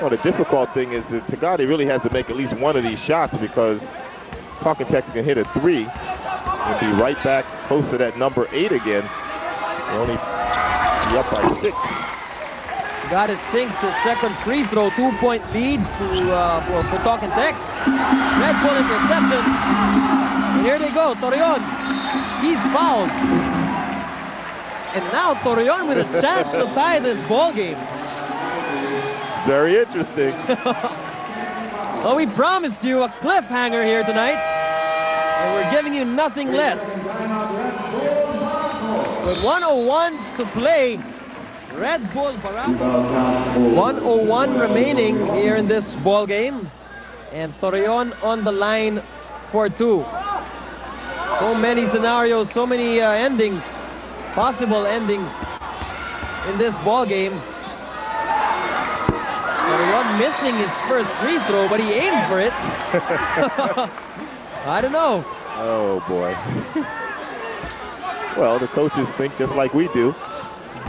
Well, the difficult thing is that Tagadi really has to make at least one of these shots, because Talking Tex can hit a 3 and be right back close to that number 8 again. They'll only be up by 6. Tagadi sinks his second free throw, 2-point lead for Talking Tex. Red Bull interception. And here they go, Torreon. He's fouled. And now Torreon with a chance to tie this ball game. Very interesting. Well, we promised you a cliffhanger here tonight, and we're giving you nothing less. With 1:01 to play, Red Bull Barako. 1:01 remaining here in this ball game, and Torreon on the line for 2. So many scenarios, so many endings, possible endings in this ball game. Torreon missing his first free throw, but he aimed for it. I don't know. Oh, boy. Well, the coaches think just like we do.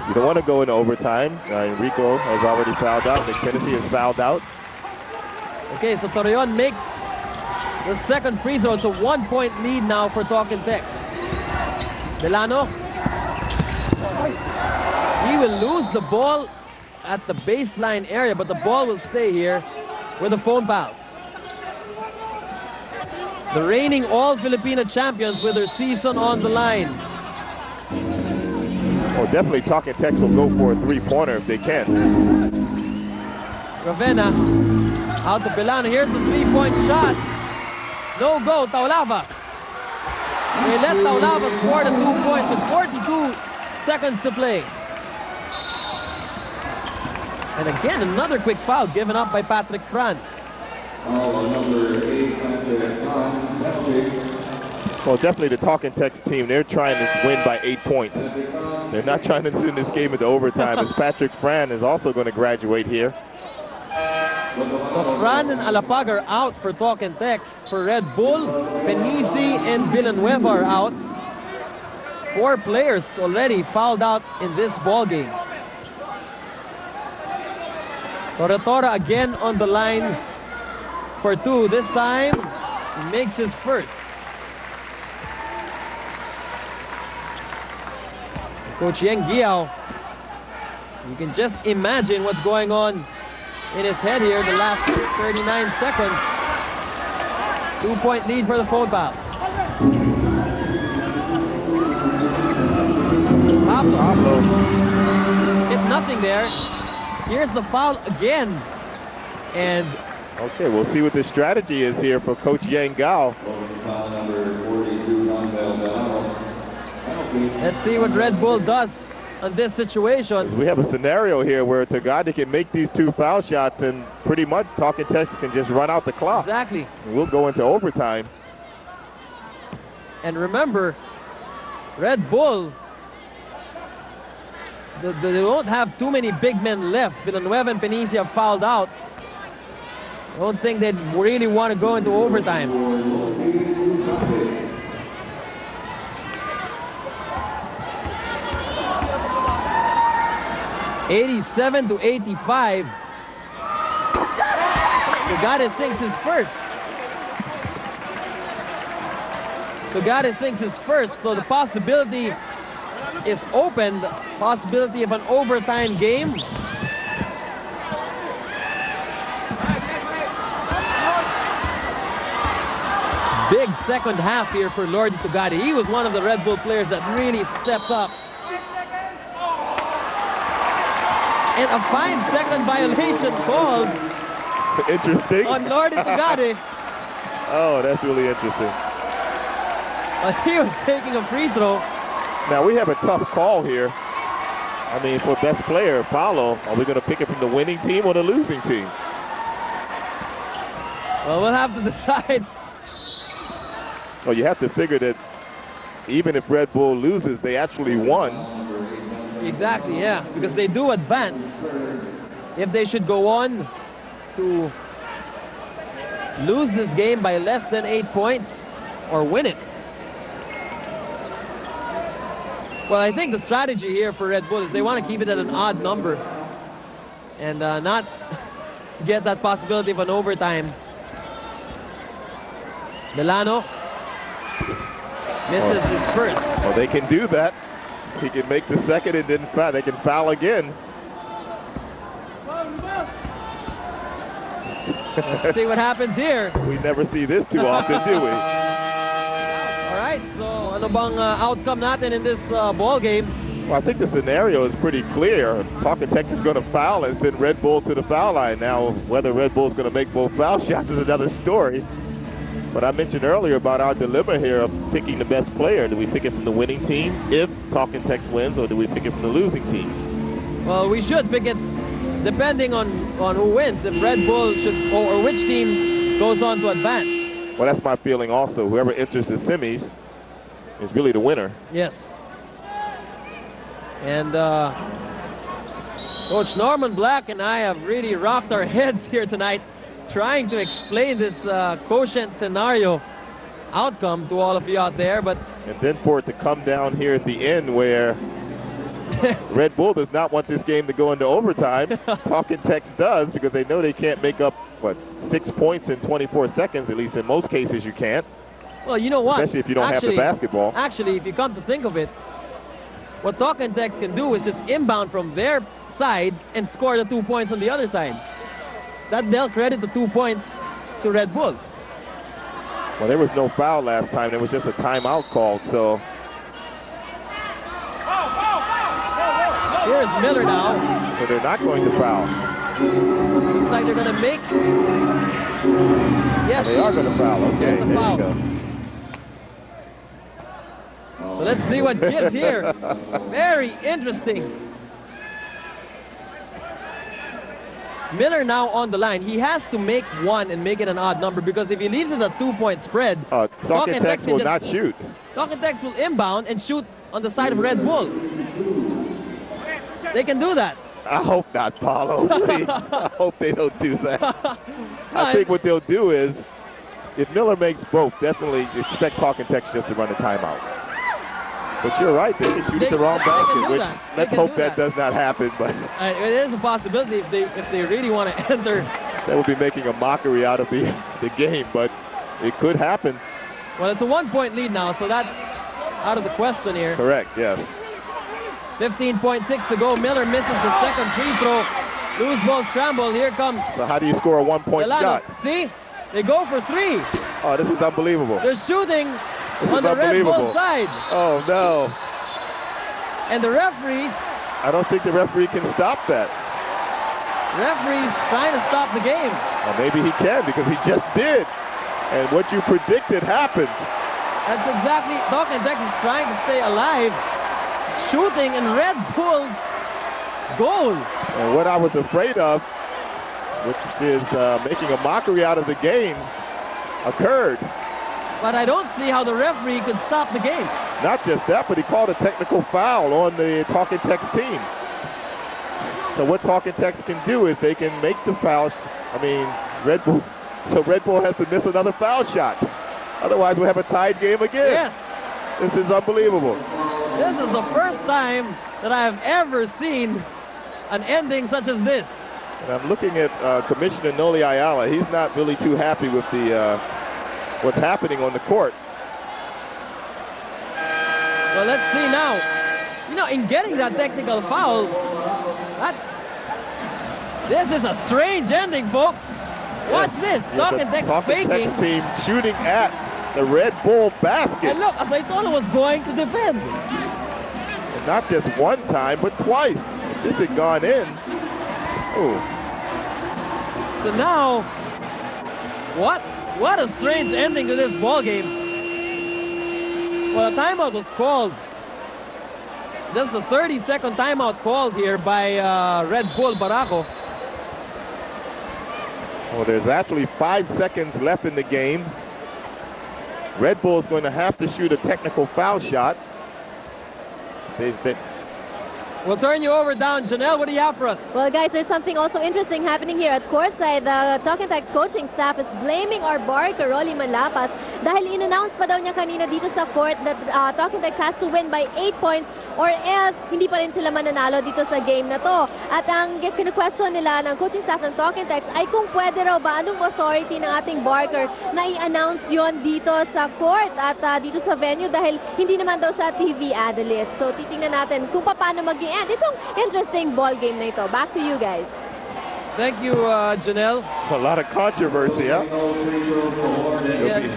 You don't want to go into overtime. Enrico has already fouled out. McKinney has fouled out. Okay, so Torreon makes the second free throw. It's a 1-point lead now for Talking Tex. Delano. He will lose the ball at the baseline area, but the ball will stay here with the Phonepals. The reigning all-Filipino champions with their season on the line. Oh, definitely Talking Tex will go for a 3-pointer if they can. Ravenna out to Delano. Here's the 3-point shot. No go, Taulava. They let Taulava score the 2 points with 42 seconds to play. And again, another quick foul given up by Patrick Fran. Well, definitely the Talking Tex team, they're trying to win by 8 points. They're not trying to send this game into overtime, as Patrick Fran is also going to graduate here. So Fran and Alapag are out for Talking Tex. For Red Bull, Penisi and Villanueva are out. 4 players already fouled out in this ball game. Torretora again on the line for 2. This time, he makes his first. Coach Yeng Giao, you can just imagine what's going on in his head here the last 39 seconds. 2-point lead for the Phonepals. Pablo hit nothing there. Here's the foul again. And okay, we'll see what the strategy is here for Coach Yeng Giao. let's see what Red Bull does on this situation. We have a scenario here where Tagadi can make these 2 foul shots and pretty much Talking Tex can just run out the clock. Exactly. And we'll go into overtime. And remember, Red Bull, they don't have too many big men left. Villanueva and Penisi have fouled out. I don't think they really want to go into overtime. (87-85). Tagadi sinks his first. Tagadi sinks his first, so the possibility is open, the possibility of an overtime game. Big second half here for Lord Tagadi. He was one of the Red Bull players that really stepped up. And a 5-second violation called Interesting. on Lord Tagadi. Oh, that's really interesting. He was taking a free throw. Now, we have a tough call here. I mean, for best player, Pablo, are we going to pick it from the winning team or the losing team? Well, we'll have to decide. Well, you have to figure that even if Red Bull loses, they actually won. Exactly, yeah, because they do advance. If they should go on to lose this game by less than 8 points or win it. Well, I think the strategy here for Red Bull is they want to keep it at an odd number and not get that possibility of an overtime. Milano misses his first. Well, they can do that. He can make the second and then foul. They can foul again. Let's see what happens here. We never see this too often, do we? Alright, so ano bang outcome natin in this ball game? Well, I think the scenario is pretty clear. Talking Tex is going to foul and send Red Bull to the foul line. Now, whether Red Bull's going to make both foul shots is another story. But I mentioned earlier about our dilemma here of picking the best player. Do we pick it from the winning team if Talking Tex wins, or do we pick it from the losing team? Well, we should pick it depending on who wins. If Red Bull should, or which team goes on to advance. Well, that's my feeling also. Whoever enters the semis is really the winner. Yes. And Coach Norman Black and I have really rocked our heads here tonight trying to explain this quotient scenario outcome to all of you out there. But and then for it to come down here at the end where Red Bull does not want this game to go into overtime. Talking Tex does, because they know they can't make up, what, 6 points in 24 seconds. At least in most cases you can't. Well, you know what? Especially if you don't have the basketball. Actually, if you come to think of it, what Talking Tex can do is just inbound from their side and score the 2 points on the other side. That they'll credit the 2 points to Red Bull. Well, there was no foul last time. There was just a timeout called, so. Here's Miller now. So they're not going to foul. Looks like they're going to make. Yes. They are going to foul. Okay, There's there the foul. you go. So let's see what gives here. Very interesting. Miller now on the line. He has to make one and make it an odd number, because if he leaves it a 2-point spread, Talking Tex will not shoot. Talking Tex will inbound and shoot on the side of Red Bull. They can do that. I hope not, Pablo. Please. I hope they don't do that. I think what they'll do is, if Miller makes both, definitely expect Talking Tex just to run a timeout. But you're right, they can shoot at the wrong basket, which let's hope that does not happen. But it is a possibility if they really want to enter. That would be making a mockery out of the game, but it could happen. Well, it's a 1-point lead now, so that's out of the question here. Correct, yes. 15.6 to go. Miller misses the second free throw. Loose ball scramble. Here comes. So how do you score a 1-point shot? See? They go for 3. Oh, this is unbelievable. They're shooting on the Red Bull side. Oh, no. And the referees. I don't think the referee can stop that. Referee's trying to stop the game. Well, maybe he can, because he just did. And what you predicted happened. That's exactly. Talking Tex is trying to stay alive. Shooting in Red Bull's goal. And what I was afraid of, which is making a mockery out of the game, occurred. But I don't see how the referee could stop the game. Not just that, but he called a technical foul on the Talking Tex team. So what Talking Tex can do is they can make the foul. Red Bull. So Red Bull has to miss another foul shot. Otherwise, we'll have a tied game again. Yes. This is unbelievable. This is the first time that I have ever seen an ending such as this. And I'm looking at Commissioner Noli Ayala. He's not really too happy with the what's happening on the court. Well, let's see now. You know, in getting that technical foul, this is a strange ending, folks. Watch this. Talking Tex faking. Tex team shooting at the Red Bull basket. And look, Aceitono was going to defend. And not just one time, but twice. This had gone in. Oh. So now, what a strange ending to this ball game. Well, a timeout was called. Just the 30-second timeout called here by Red Bull Barako. Well, there's actually 5 seconds left in the game. Red Bull is going to have to shoot a technical foul shot. We'll turn you over down. Janelle, what do you have for us? Well, guys, there's something also interesting happening here at courtside. The Talking Tex coaching staff is blaming our barker, Rolly Manlapas, dahil in-announce pa daw niya kanina dito sa court that Talking Tex has to win by 8 points or else hindi pa rin sila mananalo dito sa game na to. At ang kinu-question nila ng coaching staff ng Talk and Text ay kung pwede raw ba, anong authority ng ating Barker na i-announce yon dito sa court at dito sa venue dahil hindi naman daw siya TV analyst. So titingnan natin kung paano mag-i-end itong interesting ball game na ito. Back to you guys. Thank you, Janelle. A lot of controversy, huh?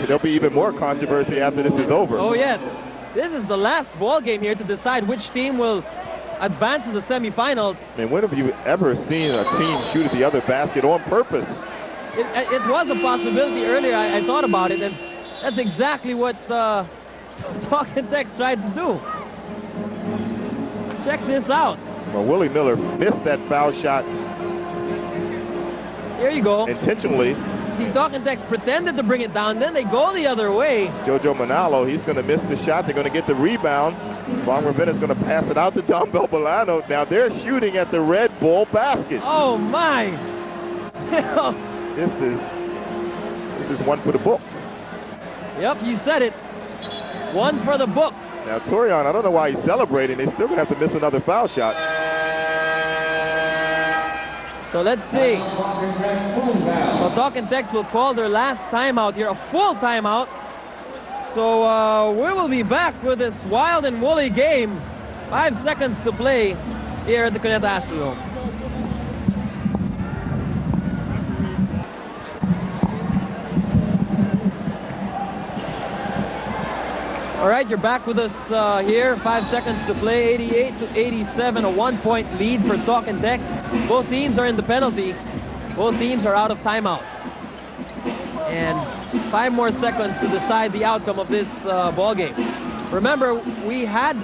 There'll be even more controversy after this is over. Oh, yes. This is the last ball game here to decide which team will advance to the semifinals. I mean, when have you ever seen a team shoot at the other basket on purpose? It was a possibility earlier. I thought about it, and that's exactly what Talk and Text tried to do. Check this out. Well, Willie Miller missed that foul shot Here you go. intentionally. See, Talk and Text pretended to bring it down, then they go the other way. Jojo Manalo, he's going to miss the shot. They're going to get the rebound. Von Ravenna's going to pass it out to Dumbbell Bolano. Now they're shooting at the Red Bull basket. Oh, my. This is one for the books. Yep, you said it. One for the books. Now Torian, I don't know why he's celebrating. They're still going to have to miss another foul shot. So let's see. Well, Talk and Text will call their last timeout here, a full timeout. So we will be back with this wild and woolly game. 5 seconds to play here at the Cuneta Astrodome. All right, you're back with us here. 5 seconds to play. 88-87, a 1-point lead for Talk and Text. Both teams are in the penalty. Both teams are out of timeouts. And 5 more seconds to decide the outcome of this ball game. Remember, we had...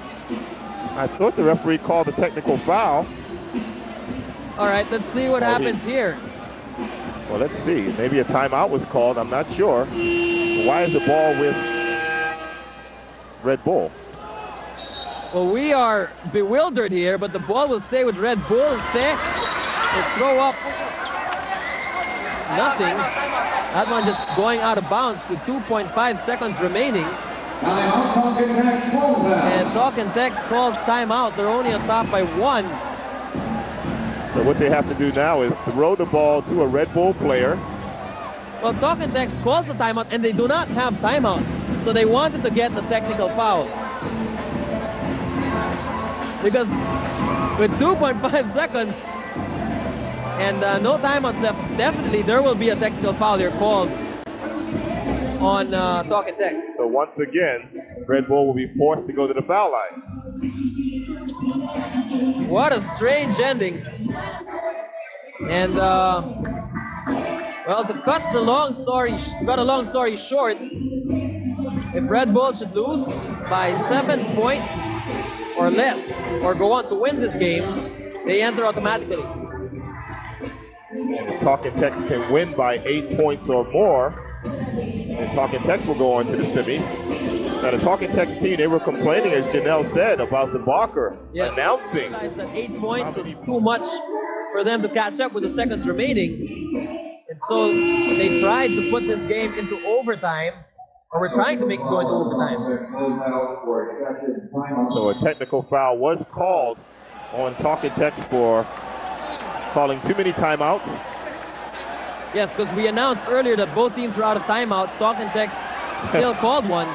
I thought the referee called a technical foul. All right, let's see what happens here. Well, let's see. Maybe a timeout was called. I'm not sure. Why is the ball with Red Bull? Well, we are bewildered here, but the ball will stay with Red Bull. They throw up nothing. That one just going out of bounds with 2.5 seconds remaining. And Talk and Text calls timeout. They're only on top by 1. So what they have to do now is throw the ball to a Red Bull player. Well, Talk and Text calls the timeout, and they do not have timeouts. So they wanted to get the technical foul. Because with 2.5 seconds and no timeouts left, definitely there will be a technical foul here called on Talk and Text. So once again, Red Bull will be forced to go to the foul line. What a strange ending. And well, to cut a long story short, if Red Bull should lose by 7 points or less, or go on to win this game, they enter automatically. And Talk and Text can win by 8 points or more, and Talk and Text will go on to the semis. Now the Talk and Text team, they were complaining, as Janelle said, about the Barker announcing. That 8 points was too much for them to catch up with the seconds remaining. And so they tried to put this game into overtime, or we're trying to make it go into overtime. So a technical foul was called on Talk and Text for calling too many timeouts. Yes, because we announced earlier that both teams were out of timeouts. Talk and Text still called one,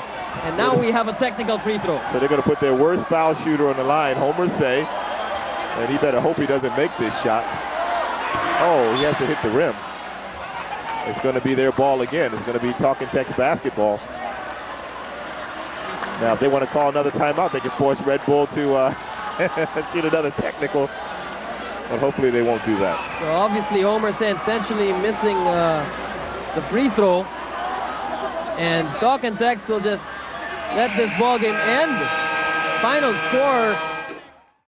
and now we have a technical free throw. So they're going to put their worst foul shooter on the line, Homer Say, and he better hope he doesn't make this shot. Oh, he has to hit the rim. It's going to be their ball again. It's going to be Talk and Text basketball. Now, if they want to call another timeout, they can force Red Bull to shoot another technical. But hopefully they won't do that. So obviously Homer Say intentionally missing the free throw. And Talk and Text will just let this ball game end. Final score